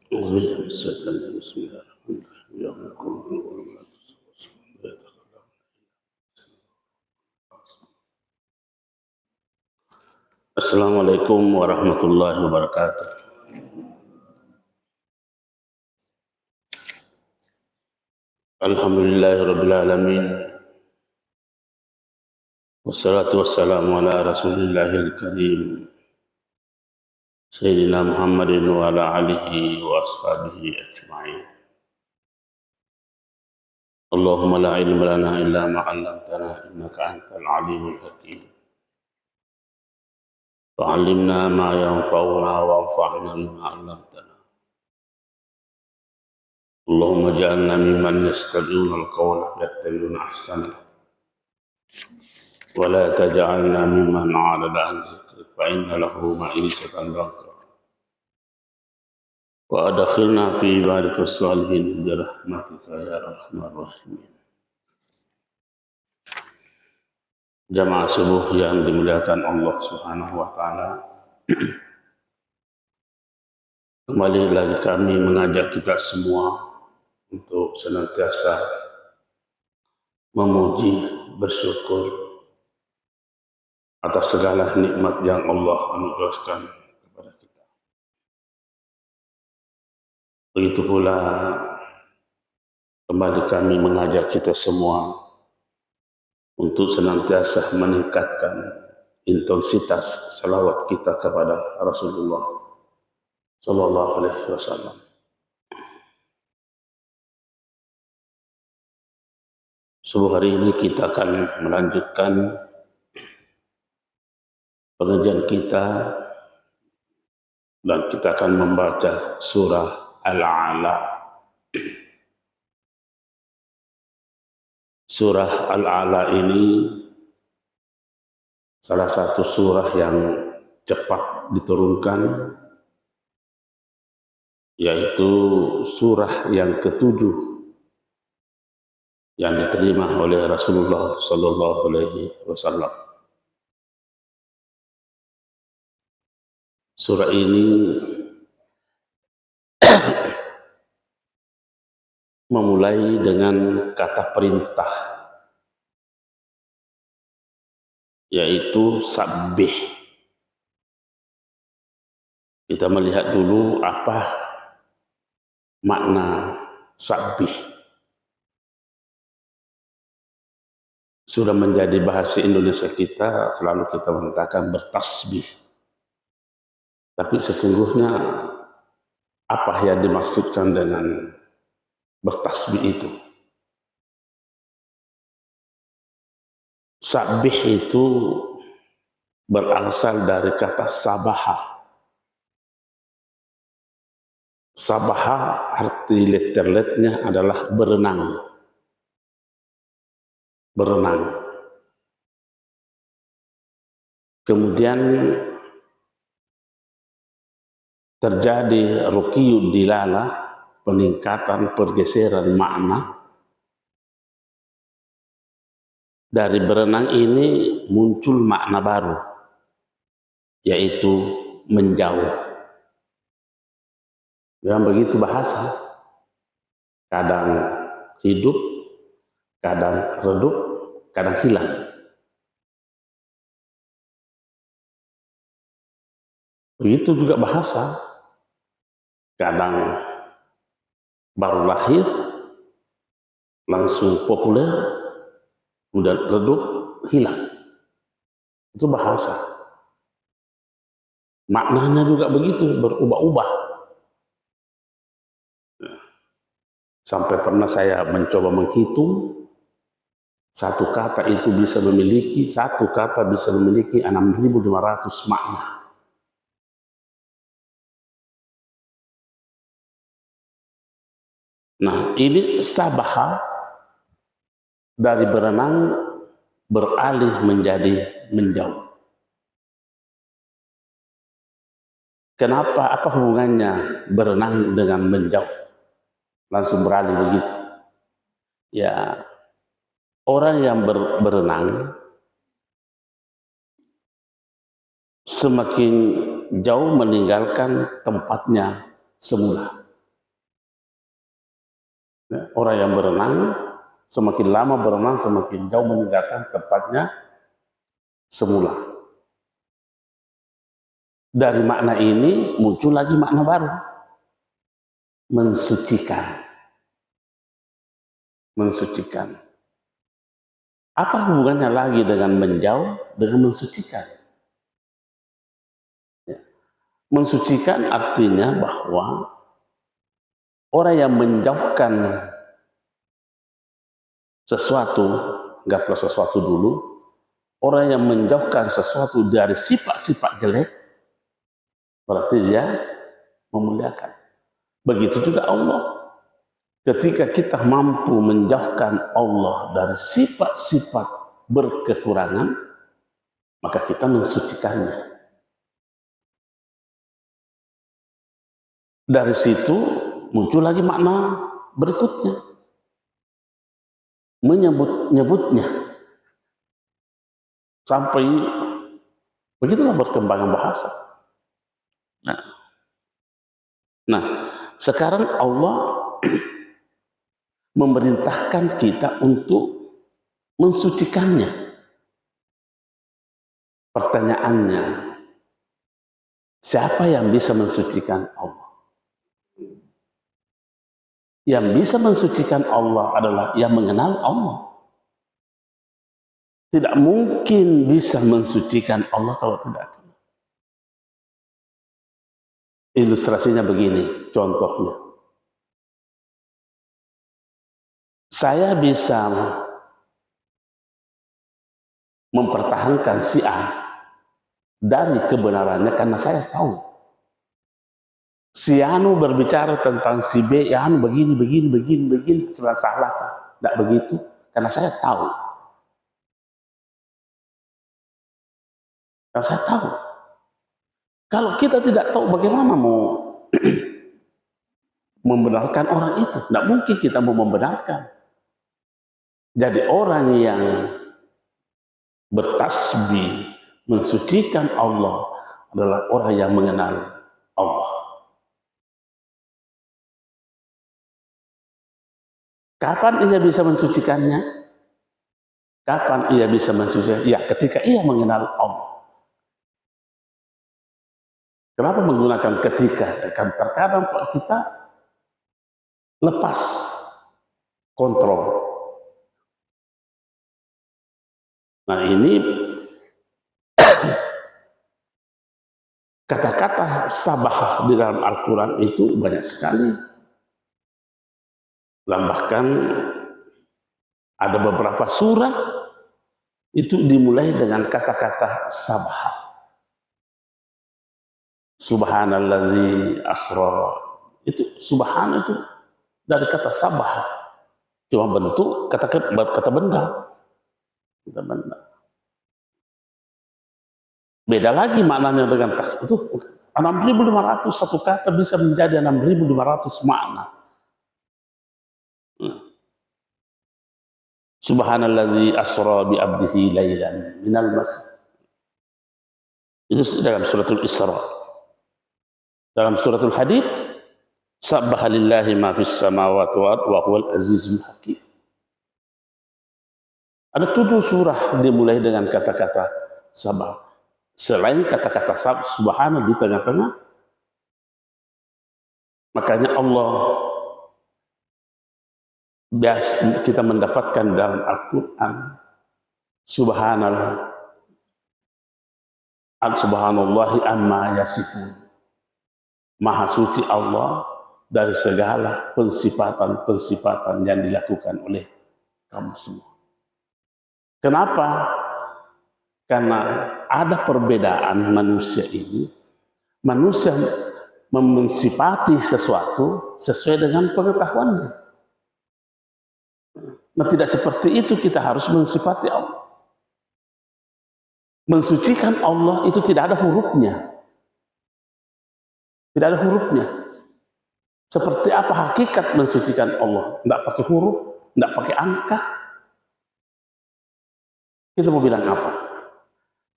أعوذ بالله من الشيطان الرجيم. بسم الله الرحمن الرحيم. يوم يقوم الأول ولا Assalamualaikum warahmatullahi wabarakatuh. Alhamdulillahirabbil alamin. Wassalatu wassalamu ala Rasulillahil karim. Sayyidina Muhammadin wa ala alihi wa ashabihi ajma'in. Allahumma la ilma lana illa ma 'allamtana innaka antal alimul hakim. Fa'allimna ma yanfa'una wanfa'na bima 'allamtana. Allahumma ja'alna mimman yastami'una al-qawla fayattabi'una ahsana. Wa la taj'alna mimman 'arada 'an dzikrik fa inna lahu ma'isatan dhanka. Wa adkhilna fi ibadikas shalihin bi rahmatika ya arhamar rahimin. Jamaah subuh yang dimuliakan Allah Subhanahu wa taala. Kembali lagi kami mengajak kita semua untuk senantiasa memuji, bersyukur atas segala nikmat yang Allah anugerahkan kepada kita. Begitu pula kembali kami mengajak kita semua untuk senantiasa meningkatkan intensitas salawat kita kepada Rasulullah Sallallahu Alaihi Wasallam. Subuh hari ini kita akan melanjutkan pengajian kita dan kita akan membaca surah Al-A'la. Surah Al-A'la ini salah satu surah yang cepat diturunkan, yaitu surah yang ketujuh yang diterima oleh Rasulullah Sallallahu Alaihi Wasallam. Surah ini memulai dengan kata perintah, yaitu sabbih. Kita melihat dulu apa makna sabbih. Sudah menjadi bahasa Indonesia kita, selalu kita mengatakan bertasbih. Tapi sesungguhnya apa yang dimaksudkan dengan bertasbih itu? Sabbih itu berasal dari kata sabaha. Sabaha arti literatnya adalah berenang. Berenang. Kemudian terjadi ruqiyud dilalah, peningkatan, pergeseran makna. Dari berenang ini muncul makna baru, yaitu menjauh. Yang begitu bahasa, kadang hidup, kadang redup, kadang hilang. Begitu juga bahasa, kadang baru lahir, langsung populer, kemudian redup, hilang. Itu bahasa. Maknanya juga begitu, berubah-ubah. Sampai pernah saya mencoba menghitung, satu kata itu bisa memiliki 6.500 makna. Nah, ini sabaha dari berenang beralih menjadi menjauh. Kenapa? Apa hubungannya berenang dengan menjauh? Langsung beralih begitu. Ya, orang yang berenang semakin jauh meninggalkan tempatnya semula. Ya, orang yang berenang, semakin lama berenang, semakin jauh meninggalkan tempatnya semula. Dari makna ini muncul lagi makna baru, mensucikan. Mensucikan. Apa hubungannya lagi dengan menjauh dengan mensucikan? Ya. Mensucikan artinya bahwa orang yang menjauhkan sesuatu, anggaplah sesuatu dulu, orang yang menjauhkan sesuatu dari sifat-sifat jelek, berarti dia memuliakan. Begitu juga Allah. Ketika kita mampu menjauhkan Allah dari sifat-sifat berkekurangan, maka kita mensucikannya. Dari situ muncul lagi makna berikutnya, menyebut-nyebutnya. Sampai begitulah perkembangan bahasa. Nah, sekarang Allah memerintahkan kita untuk mensucikannya. Pertanyaannya, siapa yang bisa mensucikan Allah? Yang bisa mensucikan Allah adalah yang mengenal Allah. Tidak mungkin bisa mensucikan Allah kalau tidak kenal. Ilustrasinya begini, contohnya. Saya bisa mempertahankan si A dari kebenarannya karena saya tahu. Si Anu berbicara tentang si B, ya Anu begini, sebenarnya salah. Tidak begitu, karena saya tahu. Karena saya tahu. Kalau kita tidak tahu, bagaimana mau membenarkan orang itu? Tidak mungkin kita mau membenarkan. Jadi orang yang bertasbih, mensucikan Allah adalah orang yang mengenal Allah. Kapan ia bisa mensucikannya? Kapan ia bisa mensucikan? Ya, ketika ia mengenal Allah. Kenapa menggunakan ketika? Kan terkadang kita lepas kontrol. Nah, ini kata-kata sabah di dalam Al-Quran itu banyak sekali. Bahkan ada beberapa surah itu dimulai dengan kata-kata sabah. Subhanallazi asra. Itu subhan itu dari kata sabah. Cuma bentuk kata benda. Kata benda. Beda lagi maknanya dengan tasbih itu 6.500 satu kata bisa menjadi 6.500 makna. Subhanallazi asra bi abdihi lailan minal masjid. Itu dalam suratul Isra. Dalam suratul Hadid, sabbaha lillahi ma fis samawati wa huwal azizul hakim. Ada 7 surah dimulai dengan kata-kata sabah. Selain kata-kata subhana di tengah-tengah, makanya Allah biasa kita mendapatkan dalam Al-Quran subhanallahi amma yasifun. Maha suci Allah dari segala pensifatan-pensifatan yang dilakukan oleh kamu semua. Kenapa? Karena ada perbedaan manusia ini. Manusia mensifati sesuatu sesuai dengan pengetahuannya. Nah, tidak seperti itu kita harus mensifati Allah. Mensucikan Allah itu tidak ada hurufnya. Tidak ada hurufnya. Seperti apa hakikat mensucikan Allah? Tidak pakai huruf, tidak pakai angka. Kita mau bilang apa?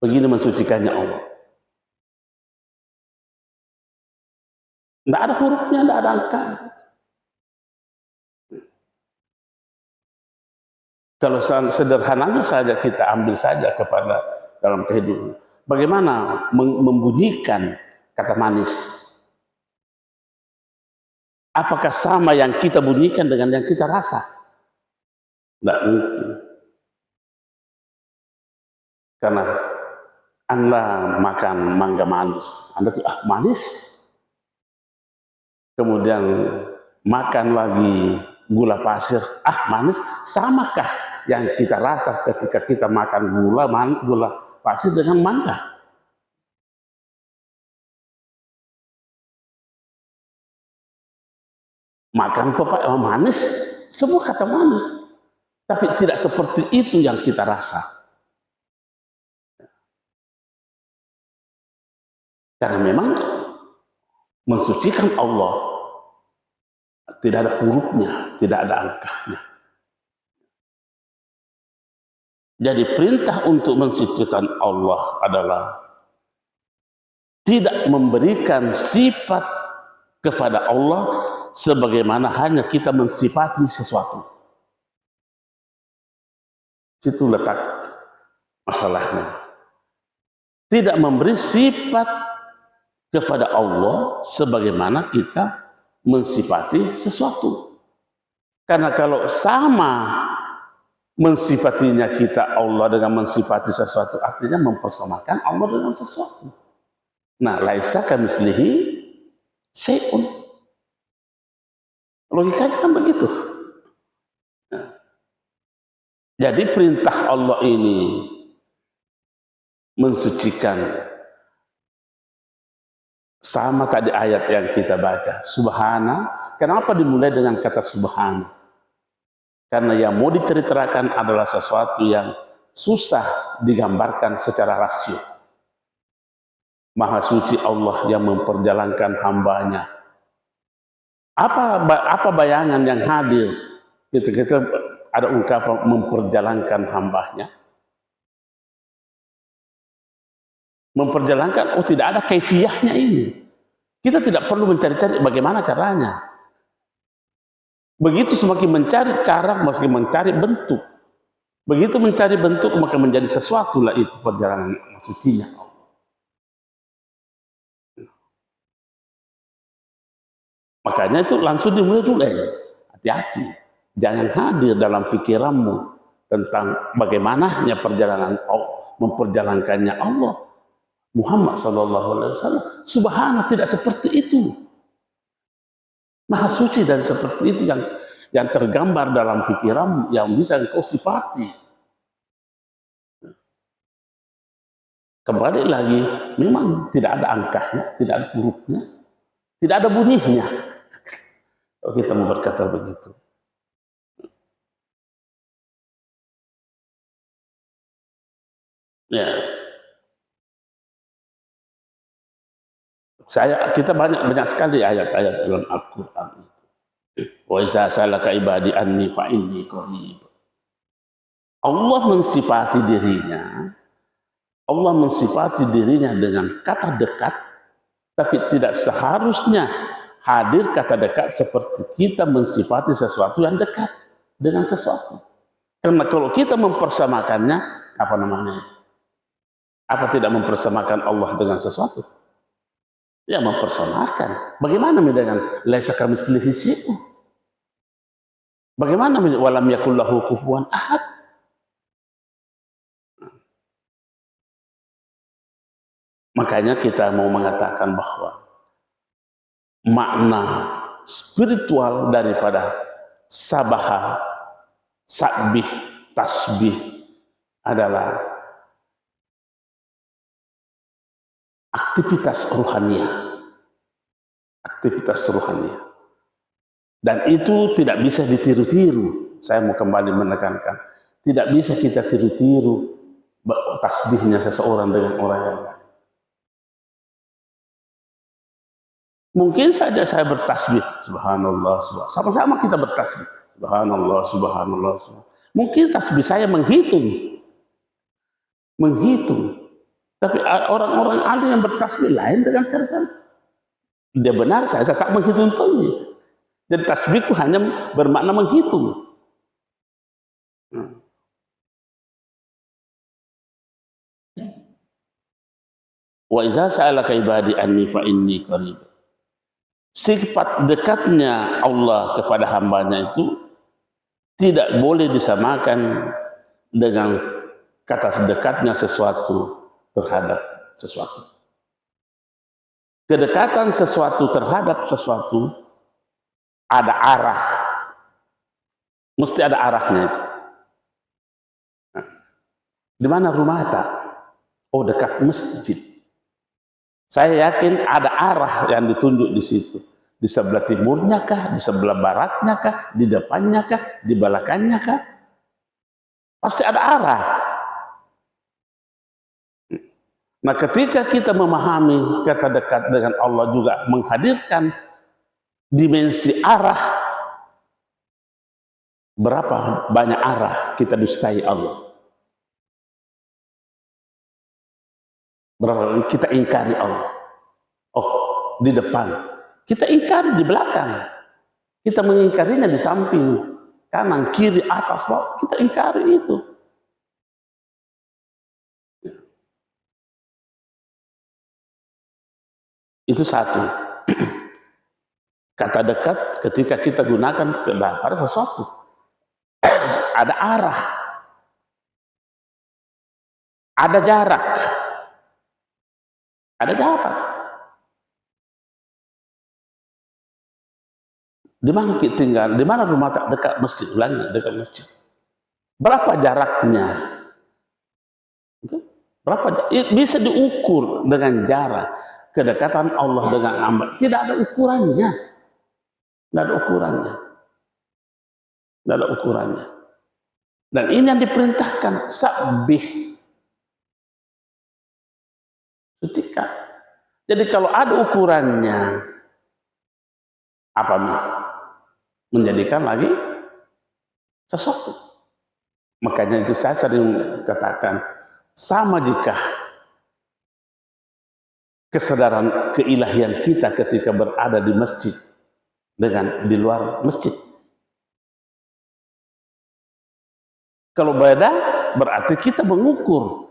Begini mensucikannya Allah. Tidak ada hurufnya, tidak ada angka. Kalau sederhananya saja kita ambil saja kepada dalam kehidupan. Bagaimana membunyikan kata manis? Apakah sama yang kita bunyikan dengan yang kita rasa? Tidak mungkin. Karena Anda makan mangga manis, Anda tuh manis. Kemudian makan lagi gula pasir, manis. Samakah yang kita rasa ketika kita makan gula pasir dengan mangga? Makan pepaya manis, semua kata manis, tapi tidak seperti itu yang kita rasa. Karena memang mensucikan Allah tidak ada hurufnya, tidak ada angkanya. Jadi perintah untuk mensucikan Allah adalah tidak memberikan sifat kepada Allah sebagaimana hanya kita mensifati sesuatu. Situ letak masalahnya. Tidak memberi sifat kepada Allah sebagaimana kita mensifati sesuatu. Karena kalau sama mensifatinya kita Allah dengan mensifati sesuatu, artinya mempersamakan Allah dengan sesuatu. Nah, laisa kamitslihi syai'un. Logikanya kan begitu. Nah, jadi perintah Allah ini mensucikan, sama tadi ayat yang kita baca, subhana. Kenapa dimulai dengan kata subhana? Karena yang mau diceritakan adalah sesuatu yang susah digambarkan secara rasio. Maha suci Allah yang memperjalankan hambanya. Apa bayangan yang hadir ketika ada ungkapan memperjalankan hambanya? Memperjalankan, tidak ada kaifiyahnya ini. Kita tidak perlu mencari-cari bagaimana caranya. Begitu semakin mencari cara, semakin mencari bentuk. Begitu mencari bentuk, maka menjadi sesuatu lah itu perjalanan sucinya. Makanya itu langsung dimulai dulu, hati-hati. Jangan hadir dalam pikiranmu tentang bagaimananya perjalanan Allah, memperjalankannya Allah. Muhammad SAW, subhanallah, tidak seperti itu. Maha suci dan seperti itu yang tergambar dalam pikiran yang bisa engkau sifati. Kembali lagi, memang tidak ada angkanya, tidak ada hurufnya, tidak ada bunyinya. Kalau kita mau berkata begitu. Ya. Kita banyak sekali ayat-ayat dalam Al-Quran itu. Wa iza salaka ibadi anni fa inni qarib. Allah mensifati dirinya dengan kata dekat, tapi tidak seharusnya hadir kata dekat seperti kita mensifati sesuatu yang dekat dengan sesuatu. Karena kalau kita mempersamakannya, apa namanya itu? Apa tidak mempersamakan Allah dengan sesuatu? Ya, mempersamakan. Bagaimana dengan laisa kamitslihi syai'un? Bagaimana walam yakul lahu kufuwan ahad? Makanya kita mau mengatakan bahwa makna spiritual daripada sabaha, sabih, tasbih adalah aktivitas rohaniah. Dan itu tidak bisa ditiru-tiru. Saya mau kembali menekankan, tidak bisa kita tiru-tiru tasbihnya seseorang dengan orang yang lain. Mungkin saja saya bertasbih, subhanallah, sama-sama kita bertasbih, subhanallah, subhanallah. Mungkin tasbih saya menghitung. Tapi orang-orang alim yang bertasbih lain dengan cara saya. Dia benar, saya tetap menghitung-hitungnya. Dan tasbihku hanya bermakna menghitung. Wa iza sa'alaka ibadi anni fa inni qarib. Sifat dekatnya Allah kepada hambanya itu tidak boleh disamakan dengan kata dekatnya sesuatu terhadap sesuatu. Kedekatan sesuatu terhadap sesuatu ada arah, mesti ada arahnya itu. Nah, di mana rumah tak? Oh, dekat masjid. Saya yakin ada arah yang ditunjuk di situ. Di sebelah timurnya kah? Di sebelah baratnya kah? Di depannya kah? Di belakangnya kah? Pasti ada arah. Nah, ketika kita memahami kata dekat dengan Allah juga menghadirkan dimensi arah, berapa banyak arah kita dustai Allah. Berapa kita ingkari Allah. Oh, di depan. Kita ingkari di belakang. Kita mengingkarinya di samping, kanan, kiri, atas, bawah. Kita ingkari itu. Itu satu. Kata dekat ketika kita gunakan pada sesuatu. Ada arah. Ada jarak. Ada jarak. Di mana kita tinggal? Di mana rumah tak dekat masjid? Ulangi, dekat masjid. Berapa jaraknya? Itu berapa? Bisa diukur dengan jarak. Kedekatan Allah dengan hamba tidak ada ukurannya. Tidak ada ukurannya. Tidak ada ukurannya. Dan ini yang diperintahkan, sabbih. Ketika. Jadi kalau ada ukurannya, apa nih? Menjadikan lagi sesuatu. Makanya itu saya sering katakan, sama jika kesadaran keilahian kita ketika berada di masjid dengan di luar masjid. Kalau beda, berarti kita mengukur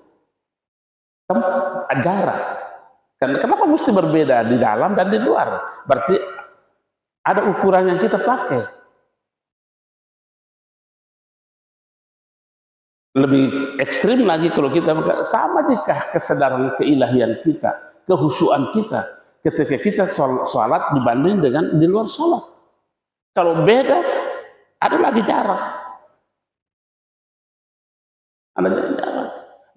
jarak. Kenapa mesti berbeda di dalam dan di luar? Berarti ada ukuran yang kita pakai. Lebih ekstrim lagi kalau kita sama jika kesadaran keilahian kita, kehusuan kita ketika kita sholat dibanding dengan di luar sholat. Kalau beda, ada lagi jarak. Ada jarak.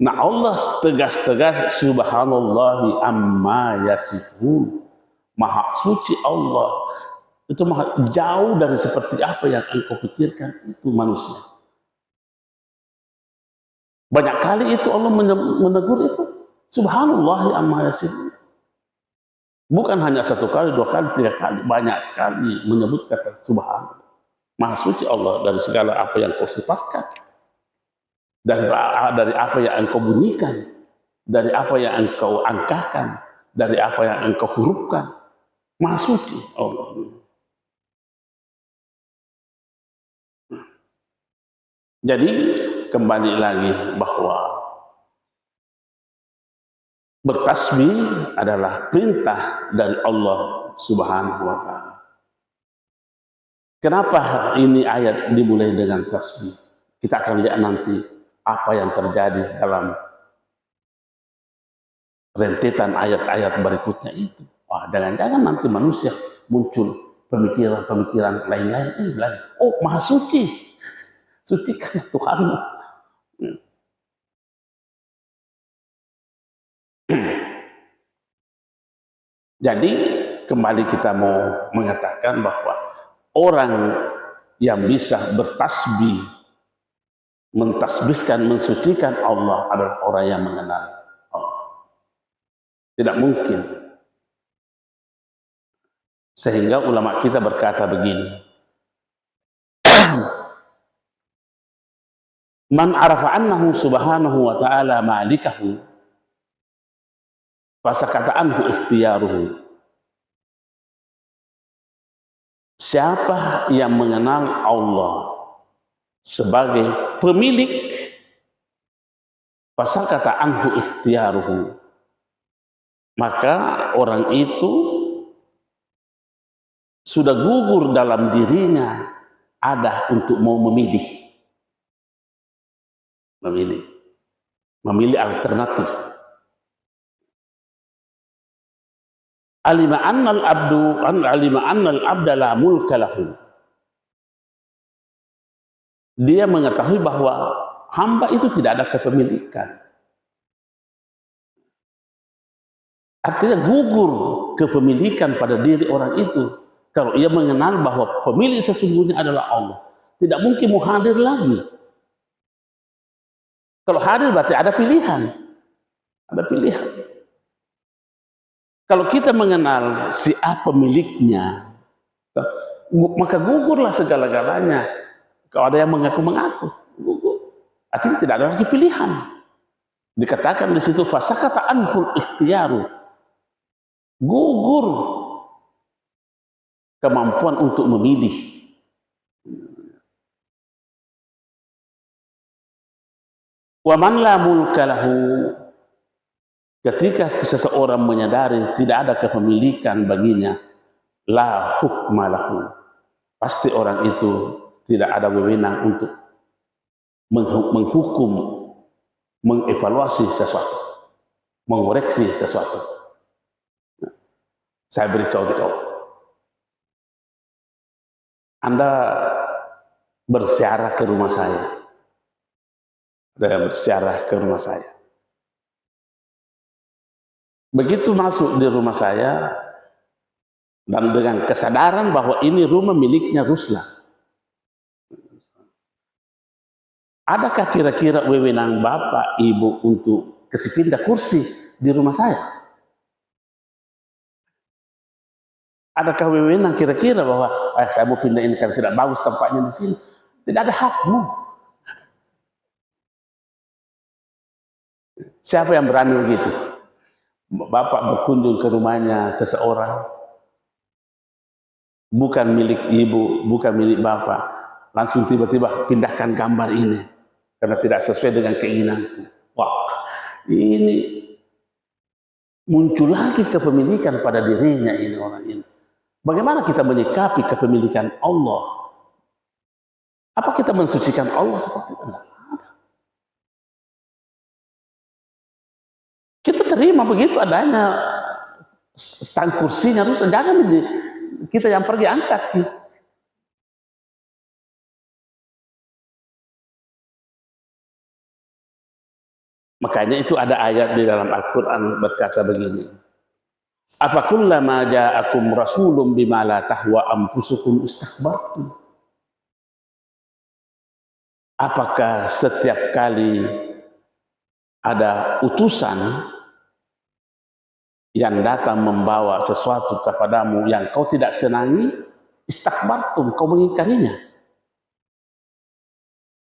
Nah, Allah tegas-tegas, subhanallahi amma yasifun. Maha suci Allah. Itu maha jauh dari seperti apa yang engkau pikirkan itu manusia. Banyak kali itu Allah menegur itu. Subhanallahi amma yasifun. Bukan hanya satu kali, dua kali, tiga kali. Banyak sekali menyebut kata subhanallah. Maha suci Allah dari segala apa yang kau sifatkan. Dari apa yang engkau bunyikan. Dari apa yang engkau angkahkan. Dari apa yang engkau hurufkan. Maha suci Allah. Jadi kembali lagi bahwa bertasbih adalah perintah dari Allah Subhanahu wa Ta'ala. Kenapa ini ayat dimulai dengan tasbih? Kita akan lihat nanti apa yang terjadi dalam rentetan ayat-ayat berikutnya itu. Wah, jangan-jangan nanti manusia muncul pemikiran-pemikiran lain-lain. Oh, maha suci. Suci karena Tuhanmu. Jadi kembali kita mau mengatakan bahwa orang yang bisa bertasbih, mentasbihkan, mensucikan Allah adalah orang yang mengenal Allah. Tidak mungkin. Sehingga ulama kita berkata begini. Man arafa annahu subhanahu wa ta'ala malikahu fasakata anhu ikhtiyaruhu. Siapa yang mengenal Allah sebagai pemilik, fasakata anhu ikhtiyaruhu, maka orang itu sudah gugur dalam dirinya ada untuk mau memilih alternatif. Alima annal abda la mulka lahu. Dia mengetahui bahwa hamba itu tidak ada kepemilikan. Artinya gugur kepemilikan pada diri orang itu. Kalau ia mengenal bahwa pemilik sesungguhnya adalah Allah, tidak mungkin mau hadir lagi. Kalau hadir berarti ada pilihan. Ada pilihan. Kalau kita mengenal si A pemiliknya, maka gugurlah segala-galanya. Kalau ada yang mengaku-mengaku, gugur. Artinya tidak ada lagi pilihan. Dikatakan di situ fasakata anhul ikhtiyaru. Gugur kemampuan untuk memilih. Wa man la mulka lahu, ketika seseorang menyadari tidak ada kepemilikan baginya, la hukma lahu, pasti orang itu tidak ada wewenang untuk menghukum, mengevaluasi sesuatu, mengoreksi sesuatu. Saya beri contoh. Anda berziarah ke rumah saya. Begitu masuk di rumah saya, dan dengan kesadaran bahwa ini rumah miliknya Rusla, adakah kira-kira wewenang bapak ibu untuk kasih pindah kursi di rumah saya? Adakah wewenang kira-kira bahwa saya mau pindah ini karena tidak bagus tempatnya di sini? Tidak ada hakmu. Siapa yang berani begitu? Bapak berkunjung ke rumahnya seseorang, bukan milik ibu, bukan milik bapak, langsung tiba-tiba pindahkan gambar ini karena tidak sesuai dengan keinginanku. Wah, ini muncul lagi kepemilikan pada dirinya ini orang ini. Bagaimana kita menyikapi kepemilikan Allah? Apa kita mensucikan Allah seperti itu? Kita terima begitu adanya stand kursinya, terus jangan kita yang pergi angkat. Makanya itu ada ayat di dalam Al-Quran berkata begini, apa kullama ja'akum rasulun bima la tahwa anfusukum istakbartum. Apakah setiap kali ada utusan yang datang membawa sesuatu kepadamu yang kau tidak senangi, istakbartum, kau mengingkarinya.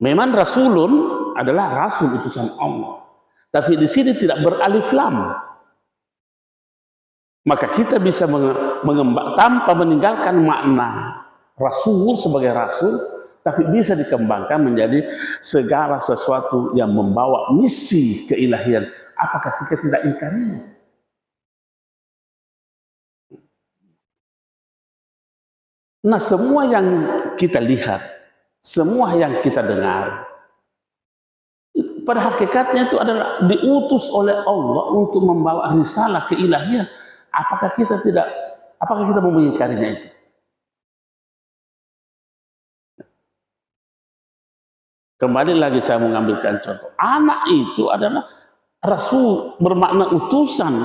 Memang rasulun adalah rasul utusan Allah, tapi di sini tidak beralif lam. Maka kita bisa tanpa meninggalkan makna rasul sebagai rasul, tapi bisa dikembangkan menjadi segala sesuatu yang membawa misi keilahian. Apakah kita tidak ingkarinya? Nah, semua yang kita lihat, semua yang kita dengar, pada hakikatnya itu adalah diutus oleh Allah untuk membawa risalah keilahian. Apakah kita mau mengingkarinya itu? Kembali lagi saya mengambilkan contoh. Anak itu adalah rasul, bermakna utusan,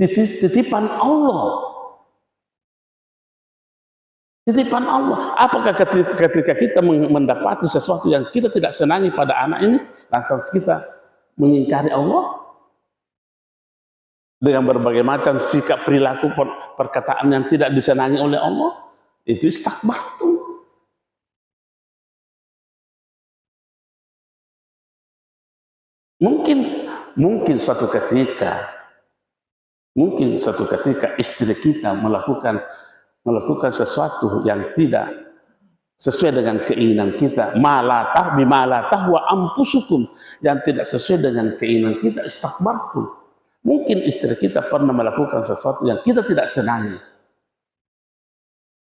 titipan Allah. Titipan Allah. Apakah ketika kita mendapati sesuatu yang kita tidak senangi pada anak ini, lantas kita mengingkari Allah? Dengan berbagai macam sikap, perilaku, perkataan yang tidak disenangi oleh Allah, itu istakbartum. Mungkin suatu ketika istri kita melakukan sesuatu yang tidak sesuai dengan keinginan kita, malatah wa ampusukum, yang tidak sesuai dengan keinginan kita, istakbartum. Mungkin istri kita pernah melakukan sesuatu yang kita tidak senangi.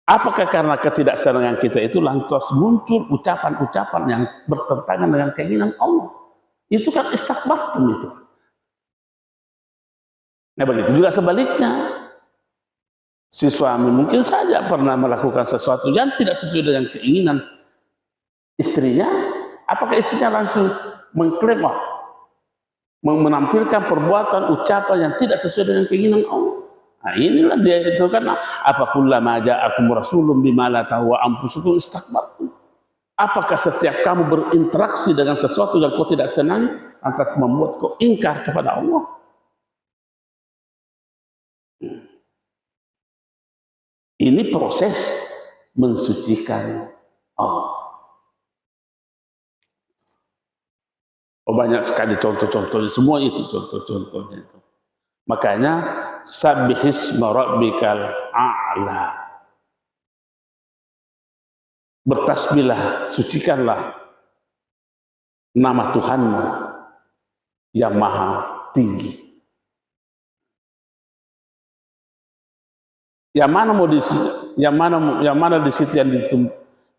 Apakah karena ketidaksenangan kita itu lantas muncul ucapan-ucapan yang bertentangan dengan keinginan Allah? Itu kan istakbartum itu. Nah begitu juga sebaliknya. Si suami mungkin saja pernah melakukan sesuatu yang tidak sesuai dengan keinginan istrinya. Apakah istrinya langsung mengklaim, menampilkan perbuatan, ucapan yang tidak sesuai dengan keinginan Allah? Nah inilah dia itu kan, apa kullama ja'akum rasulun bima la tahwa anfusukum istakbartum. Apakah setiap kamu berinteraksi dengan sesuatu yang kau tidak senang, lantas membuat kau ingkar kepada Allah? Ini proses mensucikan Allah. Oh, banyak sekali contoh-contohnya, semua itu contoh-contohnya itu. Makanya sabbihisma rabbikal a'la. Bertasbihlah, sucikanlah nama Tuhanmu yang maha tinggi. Yang mana di situ yang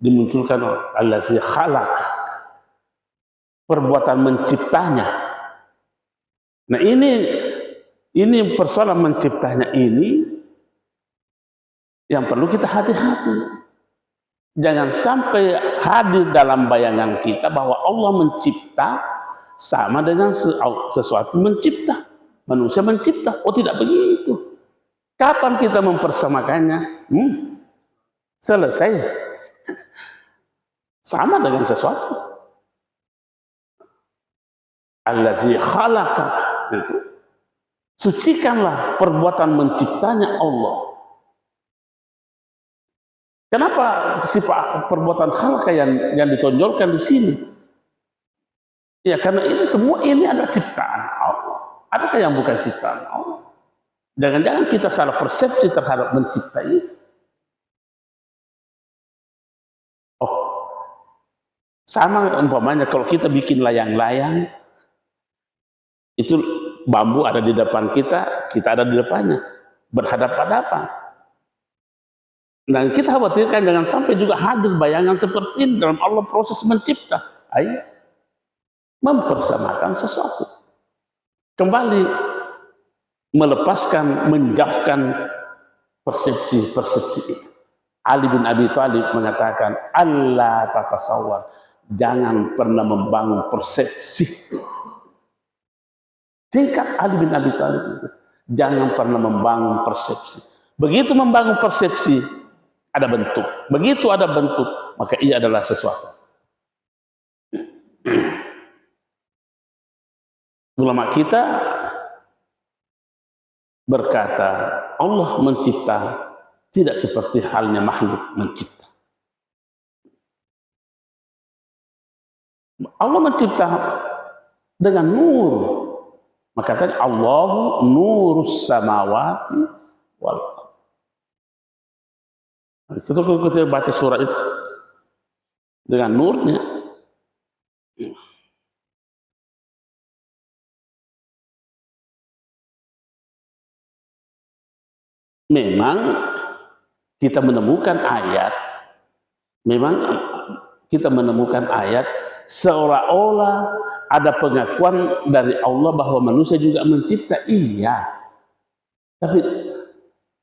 dimunculkan allazi khalaq, perbuatan menciptanya. Nah ini persoalan menciptanya ini yang perlu kita hati-hati. Jangan sampai hadir dalam bayangan kita bahwa Allah mencipta sama dengan sesuatu mencipta. Manusia mencipta. Oh tidak begitu. Kapan kita mempersamakannya? Selesai. Sama dengan sesuatu. Allazi khalaqak. Itu. Sucikanlah perbuatan menciptanya Allah. Kenapa sifat perbuatan khalaq yang ditonjolkan di sini? Ya karena ini semua ini adalah ciptaan Allah. Adakah yang bukan ciptaan Allah? Jangan-jangan kita salah persepsi terhadap mencipta itu. Oh, sama umpamanya kalau kita bikin layang-layang, itu bambu ada di depan kita, kita ada di depannya, berhadapan-hadapan. Dan kita khawatirkan jangan sampai juga hadir bayangan seperti ini dalam Allah proses mencipta. Ayo, mempersamakan sesuatu. Kembali melepaskan, menjauhkan persepsi-persepsi itu. Ali bin Abi Thalib mengatakan, Allah tatasawwar, jangan pernah membangun persepsi. Singkat Ali bin Abi Thalib itu, jangan pernah membangun persepsi. Begitu membangun persepsi, ada bentuk. Begitu ada bentuk, maka ia adalah sesuatu. Ulama kita berkata, Allah mencipta tidak seperti halnya makhluk mencipta. Allah mencipta dengan nur. Maka katanya Allahu nurus samawati wal ardh. Kita baca surat itu dengan nurnya. Memang kita menemukan ayat, seolah-olah ada pengakuan dari Allah bahwa manusia juga mencipta. Iya, tapi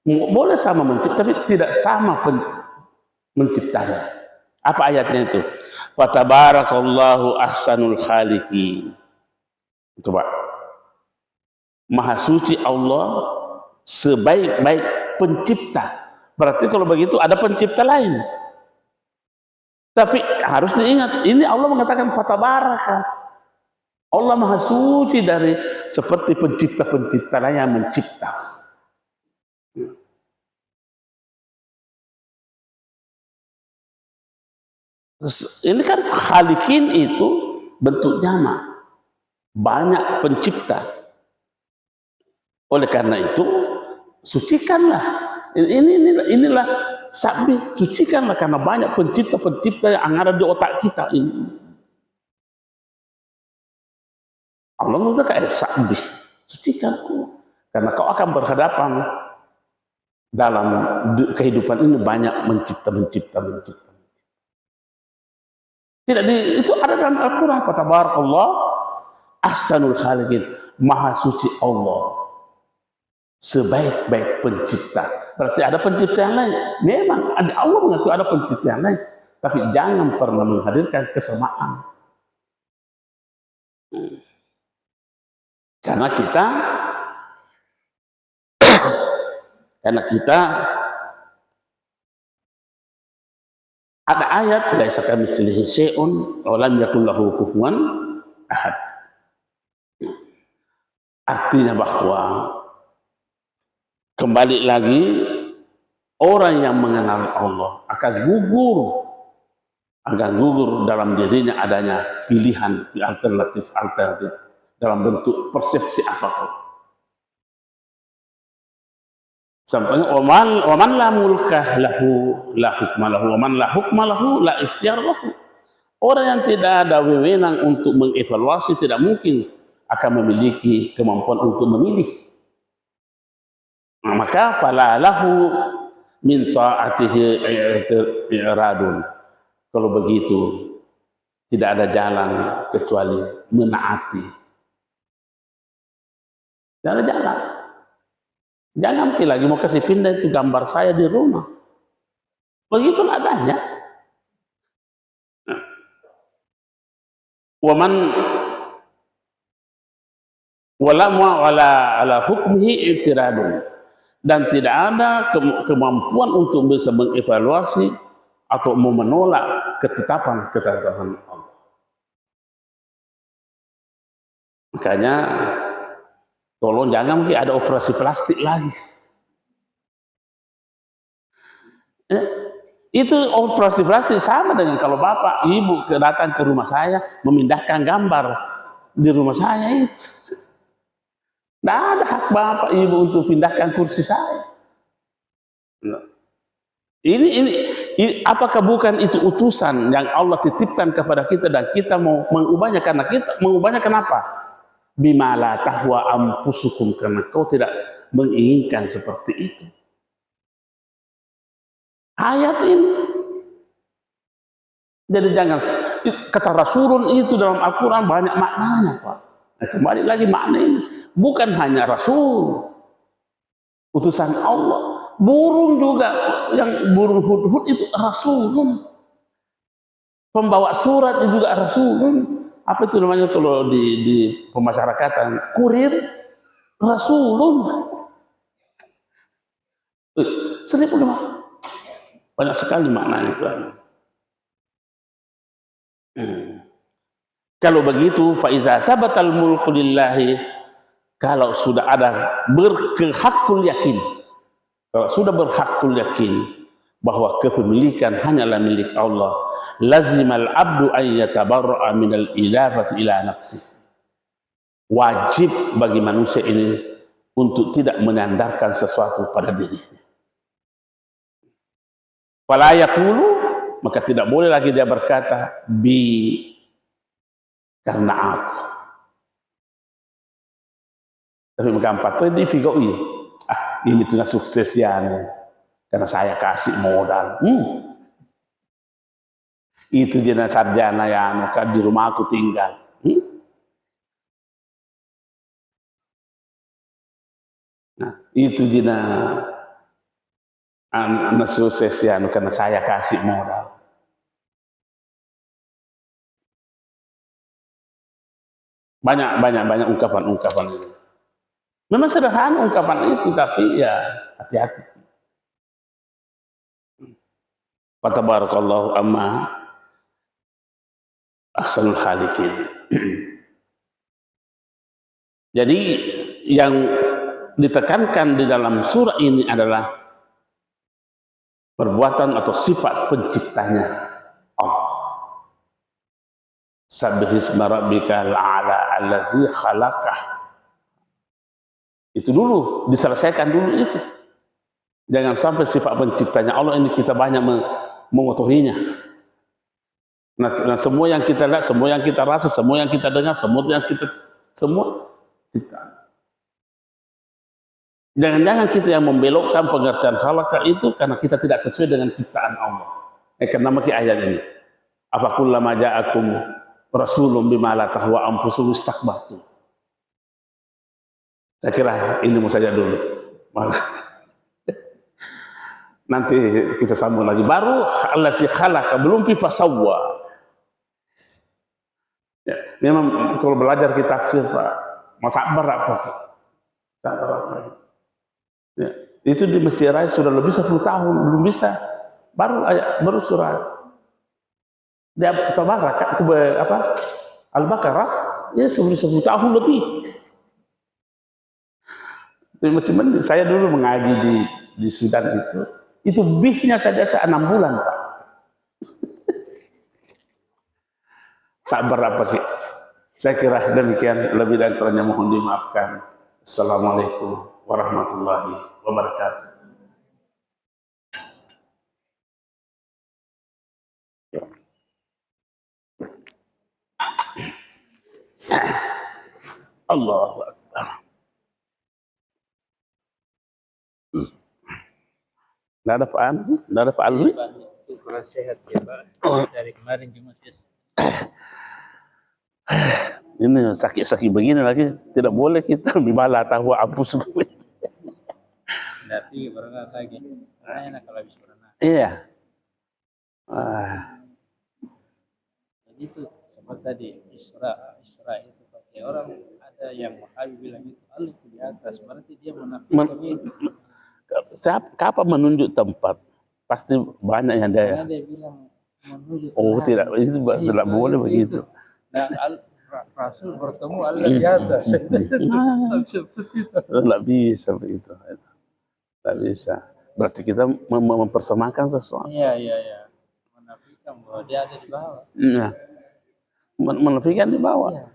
boleh sama mencipta, tapi tidak sama menciptanya. Apa ayatnya itu? Wa tabarakallahu ahsanul khaliqin. Coba, maha suci Allah, sebaik-baik pencipta. Berarti kalau begitu ada pencipta lain. Tapi harus diingat, ini Allah mengatakan fatabaraka. Allah maha suci dari seperti pencipta-pencipta lain yang mencipta. Ini kan khalikin itu bentuk jamak. Banyak pencipta. Oleh karena itu, sucikanlah. Inilah sabbi, sucikanlah karena banyak pencipta-pencipta yang ada di otak kita ini. Allah itu kayak sabbi, sucikanku. Karena kau akan berhadapan dalam kehidupan ini banyak mencipta. Tidak itu ada dalam Al-Quran. Tabarakallah ahsanul khaliqin. Maha suci Allah, sebaik-baik pencipta. Berarti ada pencipta yang lain. Memang ada, Allah mengaku ada pencipta yang lain, tapi jangan pernah menghadirkan kesamaan. Karena kita ada ayat laisa kamitslihi syai'un wa lam yakul lahu kufuwan ahad. Artinya bahwa kembali lagi orang yang mengenal Allah akan gugur dalam dirinya adanya pilihan alternatif dalam bentuk persepsi apapun. Sampai waman la mulkah lahu la hukma lahu waman la hukma lahu la ikhtiyar lahu. Orang yang tidak ada wewenang untuk mengevaluasi tidak mungkin akan memiliki kemampuan untuk memilih. Nah, maka fala lahu min ta'atihi i'radun. Kalau begitu tidak ada jalan kecuali menaati. Tidak ada jalan. Jangan lagi mau kasih pindah itu gambar saya di rumah. Begitulah adanya. Waman wala ala hukmihi i'tiradun. Dan tidak ada kemampuan untuk bisa mengevaluasi atau mau menolak ketetapan Allah. Makanya tolong jangan ada operasi plastik lagi. Itu operasi plastik sama dengan kalau bapak, ibu datang ke rumah saya memindahkan gambar di rumah saya itu. Tidak ada hak bapak, ibu untuk pindahkan kursi saya. Ini apakah bukan itu utusan yang Allah titipkan kepada kita dan kita mau mengubahnya? Karena kita mengubahnya kenapa? Bima la tahwa anfusukum, karena kau tidak menginginkan seperti itu. Ayat ini. Jadi jangan, kata Rasulun itu dalam Al-Quran banyak maknanya, Pak. Nah, kembali lagi makna ini. Bukan hanya Rasul, utusan Allah. Burung juga, yang burung hudhud itu Rasulun. Pembawa surat itu juga Rasulun. Apa itu namanya kalau di pemasyarakatan? Kurir Rasulun. 1.005. Banyak sekali maknanya itu. Kalau begitu, faiza sabatal mulku lillahi, kalau sudah ada berhakul yakin, kalau sudah berhakul yakin bahwa kepemilikan hanyalah milik Allah, lazimal abdu an yatabarra'a minal idafati ila nafsi. Wajib bagi manusia ini untuk tidak menyandarkan sesuatu pada dirinya. Fala yaqulu, maka tidak boleh lagi dia berkata karena aku. Tapi menggampat tuh di figur ini. Ini tuh sukses ya, karena saya kasih modal. Itu jenis sarjana yang di rumah aku tinggal. Nah, itu jenis anak sukses ya, karena saya kasih modal. Banyak ungkapan itu. Memang sederhana ungkapan itu, tapi ya hati-hati. Wa tabarakallahu amma ahsanul khaliqin. Jadi yang ditekankan di dalam surah ini adalah perbuatan atau sifat penciptanya Allah. Sabbihisma rabbikal a'la allazi khalaqah. Itu dulu, diselesaikan dulu itu. Jangan sampai sifat penciptanya Allah ini kita banyak mengotorinya. Nah, semua yang kita lihat, semua yang kita rasa, semua yang kita dengar, semua kita Jangan-jangan kita yang membelokkan pengertian khalaqa itu karena kita tidak sesuai dengan ciptaan Allah. Karena maki ayat ini. Apa kullama ja'akum rasulun bima la tahwa anfusukum istakbartum. Saya kira ini mau saja dulu. Nanti kita sambung lagi. Baru allazi khalaqa, belum fi fasawwa. Ya, memang kalau belajar kitab tafsir Pak, sabar apa? Sabar apa? Ya, itu di Masjid Raya sudah lebih 10 tahun belum bisa. Baru surah di Al-Baqarah ya sebelum 10 tahun lebih. Saya dulu mengaji di Sudan itu bihnya saja 6 bulan Pak. Sabar apa sih? Saya kira demikian, lebih dan kurangnya mohon dimaafkan. Assalamualaikum warahmatullahi wabarakatuh. Allahu Akbar. Nggak ada Pak Andi? Nggak ada Pak Alwi? Kurang sehat ya Pak. Dari kemarin cuma ini sakit-sakit begini lagi, tidak boleh kita bimala tahu ampus. Tapi berenang lagi. Enak kalau habis berenang. Iya. Begitu seperti tadi Isra itu pakai orang ada yang Wahabi bilang itu alif di atas, berarti dia menafikan itu. Kapan menunjuk tempat? Pasti banyak yang Karena dia bilang menunjuk. Oh tidak, itu tidak boleh begitu. Nah, Rasul bertemu Allah di atas. Tidak bisa begitu. Tidak bisa. Berarti kita mempersemakan sesuatu. Iya. Menafikan bahwa dia ada di bawah. Iya. Menafikan di bawah. Iya.